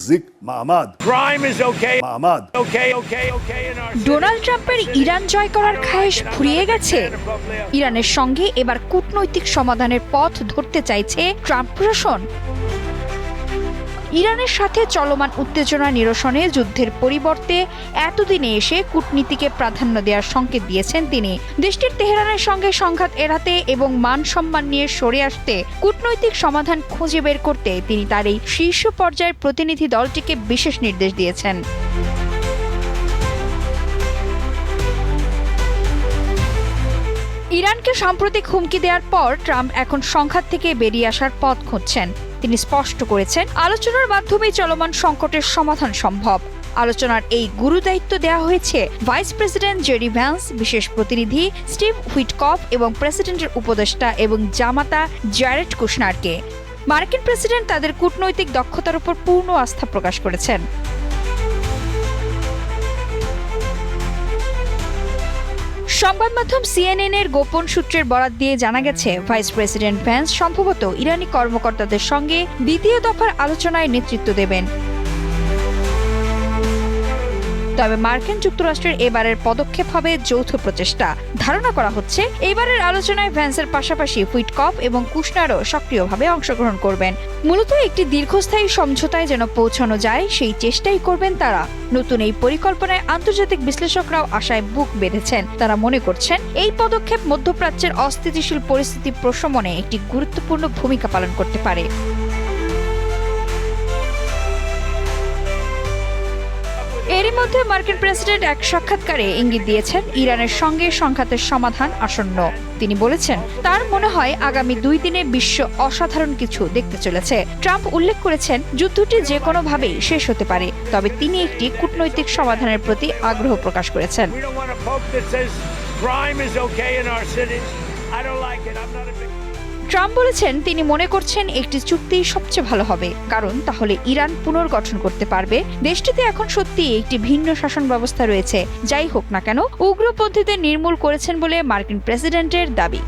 জিক Mahmad Donald ট্রাম্পের Iran জয় করার খায়েশ ফুরিয়ে গেছে। ইরানের সঙ্গে এবার কূটনৈতিক সমাধানের পথ ধরতে চাইছে ট্রাম্প প্রশাসন। ইরানের সাথে চলমান উত্তেজনা নিরসনে যুদ্ধের পরিবর্তে এতদিনে এসে কূটনীতিকে প্রাধান্য দেওয়ার সংকেত দিয়েছেন তিনি। দেশটির তেহরানের সঙ্গে সংঘাত এড়াতে এবং মান সম্মান নিয়ে সরে আসতে কূটনৈতিক সমাধান খুঁজে বের করতে তিনি তার এই শীর্ষ পর্যায়ের প্রতিনিধি দলটিকে বিশেষ নির্দেশ দিয়েছেন। ইরানকে সাম্প্রতিক হুমকি দেওয়ার পর ট্রাম্প এখন সংঘাত থেকে বেরিয়ে আসার পথ খুঁজছেন। তিনি স্পষ্ট করেছেন, আলোচনার মাধ্যমেই চলমান সংকটের সমাধান সম্ভব। আলোচনার এই গুরুদায়িত্ব দেওয়া হয়েছে ভাইস প্রেসিডেন্ট জেডি ভ্যান্স, বিশেষ প্রতিনিধি স্টিভ হুইটকফ এবং প্রেসিডেন্টের উপদেষ্টা এবং জামাতা জ্যারেড কুশনারকে। মার্কিন প্রেসিডেন্ট তাদের কূটনৈতিক দক্ষতার উপর পূর্ণ আস্থা প্রকাশ করেছেন। সংবাদ মাধ্যম CNN এর গোপন সূত্রের বরাত দিয়ে জানা গেছে, ভাইস প্রেসিডেন্ট ভ্যান্স সম্ভবত ইরানি কর্মকর্তাদের সঙ্গে দ্বিতীয় দফার আলোচনায় নেতৃত্ব দেবেন। তবে মার্কিন যুক্তরাষ্ট্রের এবারের পদক্ষেপ হবে যৌথ প্রচেষ্টা। ধারণা করা হচ্ছে, এবারের আলোচনায় ভ্যান্সের পাশাপাশি হুইটকফ এবং কুশনারও সক্রিয়ভাবে অংশগ্রহণ করবেন। মূলত একটি দীর্ঘস্থায়ী সমঝোতায় যেন পৌঁছানো যায় সেই চেষ্টাই করবেন তারা। নতুন এই পরিকল্পনায় আন্তর্জাতিক বিশ্লেষকরাও আশায় বুক বেঁধেছেন। তারা মনে করছেন, এই পদক্ষেপ মধ্যপ্রাচ্যের অস্থিতিশীল পরিস্থিতি প্রশমনে একটি গুরুত্বপূর্ণ ভূমিকা পালন করতে পারে। এরই মধ্যে মার্কিন প্রেসিডেন্ট এক সাক্ষাৎকারে ইঙ্গিত দিয়েছেন, ইরানের সঙ্গে সংঘাতের সমাধান আসন্ন। তিনি বলেছেন, তার মনে হয় আগামী 2 দিনে বিশ্ব অসাধারণ কিছু দেখতে চলেছে। ট্রাম্প উল্লেখ করেছেন, যুদ্ধটি যে কোনোভাবেই শেষ হতে পারে, তবে তিনি একটি কূটনৈতিক সমাধানের প্রতি আগ্রহ প্রকাশ করেছেন। ট্রাম্প বলেছেন, তিনি মনে করছেন একটি চুক্তি সবচেয়ে ভালো হবে, কারণ তাহলে ইরান পুনর্গঠন করতে পারবে। দেশটিতে এখন সত্যিই একটি ভিন্ন শাসন ব্যবস্থা রয়েছে। যাই হোক না কেন, উগ্রপন্থীদের নির্মূল করেছেন বলে মার্কিন প্রেসিডেন্টের দাবি।